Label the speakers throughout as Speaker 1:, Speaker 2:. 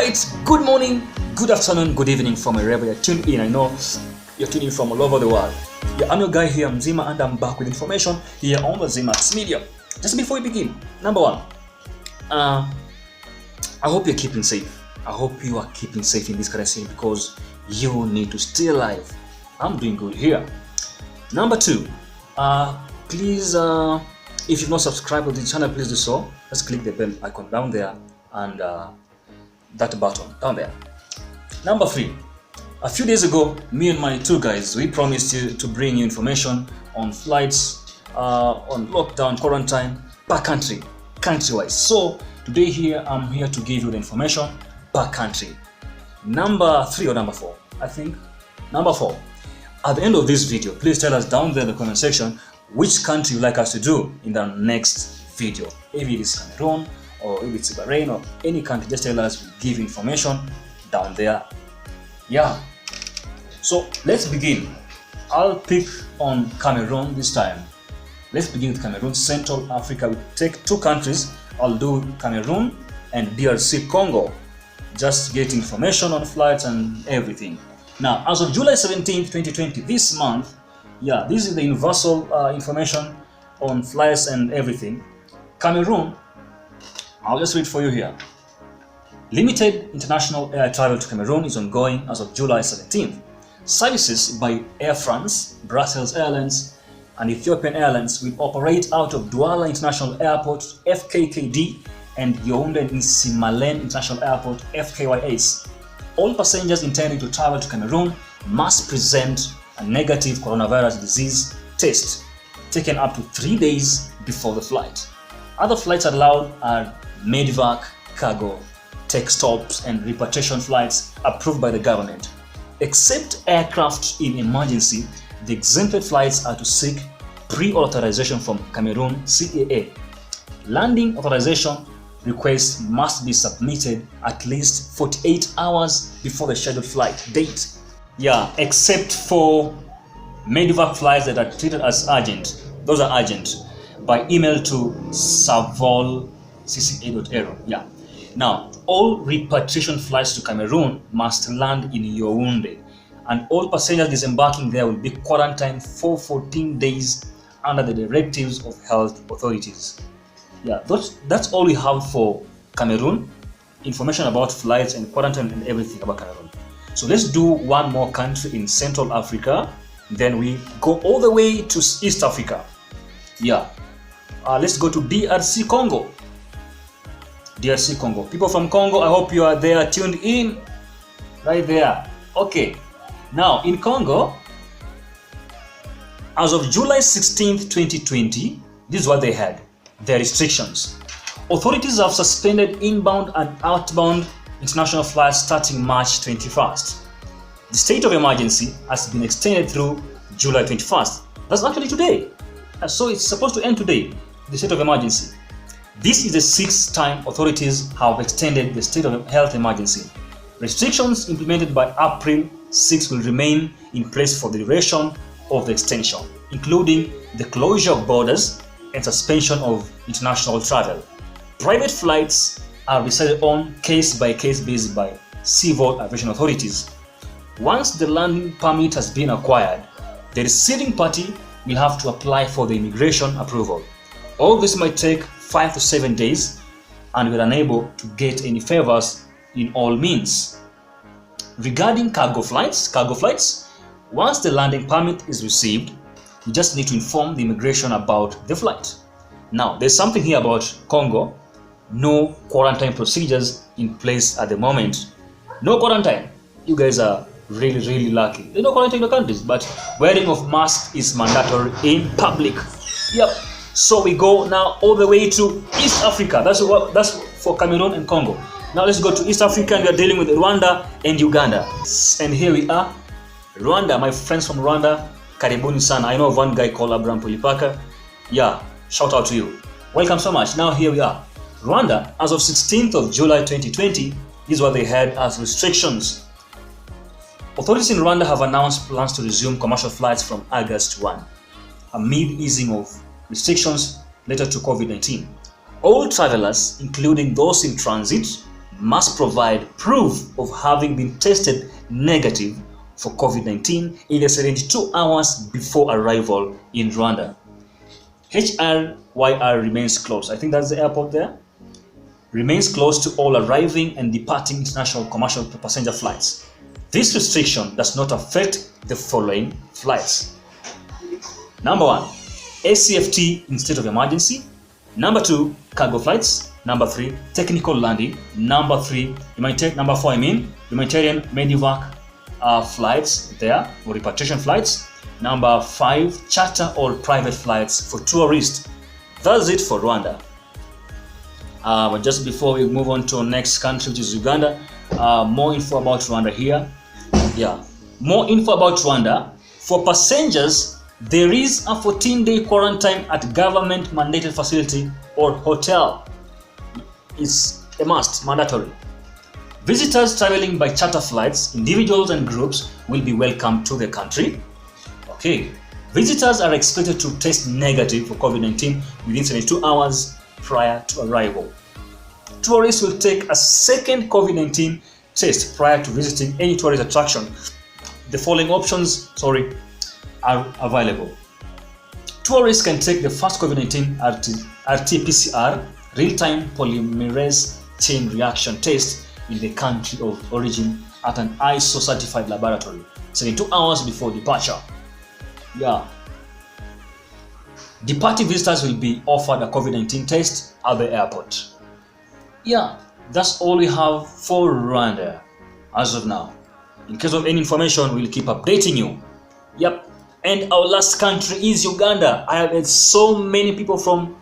Speaker 1: Alright, good morning, good afternoon, good evening from wherever you're tuned in. I know you're tuning in from all over the world. Yeah, I'm your guy here, Mzima, and I'm back with information here on the Zimax Media. Just before we begin, number one, I hope you're keeping safe. I hope you are keeping safe in this current scene because you need to stay alive. I'm doing good here. Number two, please, if you've not subscribed to the channel, please do so. Just click the bell icon down there and that button down there. Number three, a few days ago, me and my two guys, we promised you to bring you information on flights, on lockdown, quarantine, per country, country-wise. So today here, I'm here to give you the information per country. Number three or number four, I think. Number four. At the end of this video, please tell us down there in the comment section which country you'd like us to do in the next video. If it is Cameroon, or if it's Bahrain, or any country, just tell us, we'll give information down there. Yeah. So let's begin. I'll pick on Cameroon this time. Let's begin with Cameroon, Central Africa. We'll take two countries. I'll do Cameroon and DRC Congo. Just get information on flights and everything. Now, as of July 17th, 2020, this month, yeah, this is the universal information on flights and everything. Cameroon, I'll just read for you here. Limited international air travel to Cameroon is ongoing as of July 17th. Services by Air France, Brussels Airlines, and Ethiopian Airlines will operate out of Douala International Airport, FKKD, and Yaoundé Nsimalen International Airport, FKYS. All passengers intending to travel to Cameroon must present a negative coronavirus disease test taken up to 3 days before the flight. Other flights allowed are Medivac, cargo, tech stops, and repatriation flights approved by the government. Except aircraft in emergency, the exempted flights are to seek pre-authorization from Cameroon CAA. Landing authorization requests must be submitted at least 48 hours before the scheduled flight date. Yeah, except for Medivac flights that are treated as urgent. Those are urgent by email to savolcca.aero. Yeah. Now, all repatriation flights to Cameroon must land in Yaoundé, and all passengers disembarking there will be quarantined for 14 days under the directives of health authorities. Yeah, that's all we have for Cameroon. Information about flights and quarantine and everything about Cameroon. So let's do one more country in Central Africa. Then we go all the way to East Africa. Yeah. Let's go to DRC Congo. DRC Congo. People from Congo, I hope you are there tuned in. Right there. Okay. Now, in Congo, as of July 16th, 2020, this is what they had. Their restrictions. Authorities have suspended inbound and outbound international flights starting March 21st. The state of emergency has been extended through July 21st. That's actually today. So it's supposed to end today, the state of emergency. This is the sixth time authorities have extended the state of health emergency. Restrictions implemented by April 6 will remain in place for the duration of the extension, including the closure of borders and suspension of international travel. Private flights are decided on case-by-case basis by civil aviation authorities. Once the landing permit has been acquired, the receiving party will have to apply for the immigration approval. All this might take 5 to 7 days, and we're unable to get any favors in all means. Regarding cargo flights, once the landing permit is received, you just need to inform the immigration about the flight. Now, there's something here about Congo. No quarantine procedures in place at the moment. No quarantine. You guys are really lucky. There's no quarantine in the countries, but wearing of mask is mandatory in public. Yep. So we go now all the way to East Africa. That's for Cameroon and Congo. Now let's go to East Africa, and we are dealing with Rwanda and Uganda. And here we are. Rwanda, my friends from Rwanda, karibuni sana. I know of one guy called Abraham Polipaka. Yeah, shout out to you. Welcome so much. Now here we are. Rwanda, as of 16th of July 2020, is what they had as restrictions. Authorities in Rwanda have announced plans to resume commercial flights from August 1, amid easing of restrictions related to COVID-19. All travelers, including those in transit, must provide proof of having been tested negative for COVID-19 in the 72 hours before arrival in Rwanda. HRYR remains closed. I think that's the airport there. Remains closed to all arriving and departing international commercial passenger flights. This restriction does not affect the following flights. Number 1, ACFT in state of emergency. Number 2, cargo flights. Number 3, technical landing. Number 4, humanitarian medevac flights there, or repatriation flights. Number 5, charter or private flights for tourists. That's it for Rwanda. But just before we move on to our next country, which is Uganda, more info about Rwanda here. Yeah, more info about Rwanda. For passengers, there is a 14-day quarantine at government-mandated facility or hotel. It's a must, mandatory. Visitors traveling by charter flights, individuals and groups, will be welcome to the country. Okay, visitors are expected to test negative for COVID-19 within 72 hours prior to arrival. Tourists will take a second COVID-19 test prior to visiting any tourist attraction. The following options, are available. Tourists can take the first COVID-19 RT-PCR, real-time polymerase chain reaction test in the country of origin at an ISO-certified laboratory 72 hours before departure. Yeah. Departing visitors will be offered a COVID-19 test at the airport. Yeah, that's all we have for Rwanda as of now. In case of any information, we'll keep updating you. Yep. And our last country is Uganda. I have had so many people from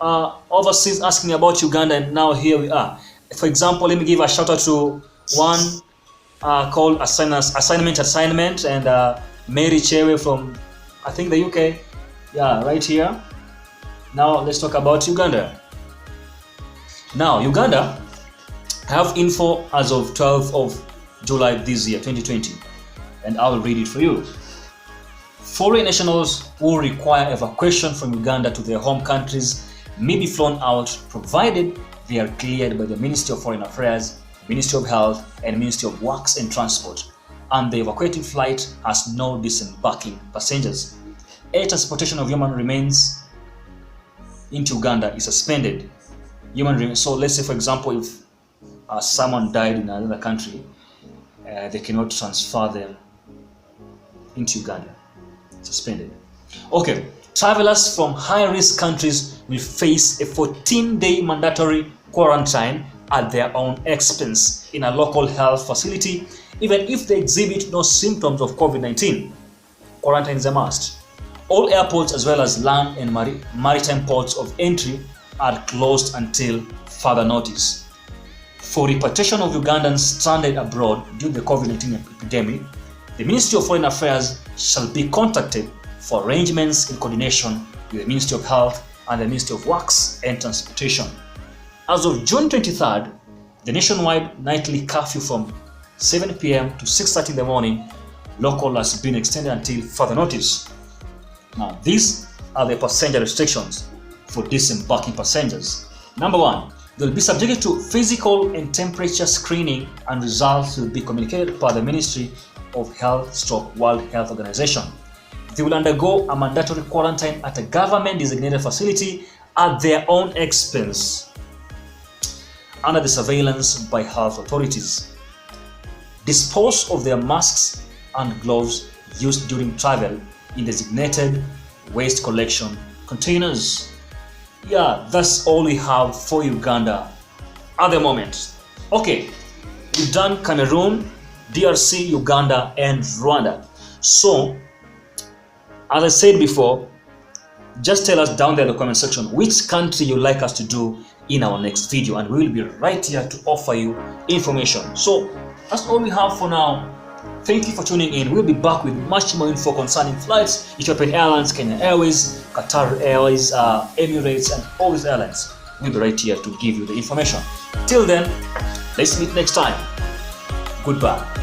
Speaker 1: overseas asking about Uganda, and now here we are. For example, let me give a shout out to one called Assignment, and Mary Chewe from, I think, the UK. Yeah, right here. Now let's talk about Uganda. Now, Uganda have info as of 12th of July this year, 2020, and I will read it for you. Foreign nationals who require evacuation from Uganda to their home countries may be flown out, provided they are cleared by the Ministry of Foreign Affairs, Ministry of Health, and Ministry of Works and Transport, and the evacuating flight has no disembarking passengers. Air transportation of human remains into Uganda is suspended. So let's say, for example, if someone died in another country, they cannot transfer them into Uganda. Suspended. Okay, travelers from high-risk countries will face a 14-day mandatory quarantine at their own expense in a local health facility, even if they exhibit no symptoms of COVID-19. Quarantine is a must. All airports as well as land and maritime ports of entry are closed until further notice. For repatriation of Ugandans stranded abroad due to the COVID-19 epidemic, the Ministry of Foreign Affairs shall be contacted for arrangements in coordination with the Ministry of Health and the Ministry of Works and Transportation. As of June 23rd, the nationwide nightly curfew from 7 p.m. to 6:30 in the morning local has been extended until further notice. Now, these are the passenger restrictions for disembarking passengers. Number 1, they will be subjected to physical and temperature screening, and results will be communicated by the Ministry of Health/World Health Organization. They will undergo a mandatory quarantine at a government-designated facility at their own expense, under the surveillance by health authorities. Dispose of their masks and gloves used during travel in designated waste collection containers. Yeah, that's all we have for Uganda at the moment. Okay, we've done Cameroon, DRC, Uganda, and Rwanda. So, as I said before, just tell us down there in the comment section which country you'd like us to do in our next video, and we will be right here to offer you information. So, that's all we have for now. Thank you for tuning in. We'll be back with much more info concerning flights, Ethiopian Airlines, Kenya Airways, Qatar Airways, Emirates, and all these airlines. We'll be right here to give you the information. Till then, let's meet next time. Goodbye.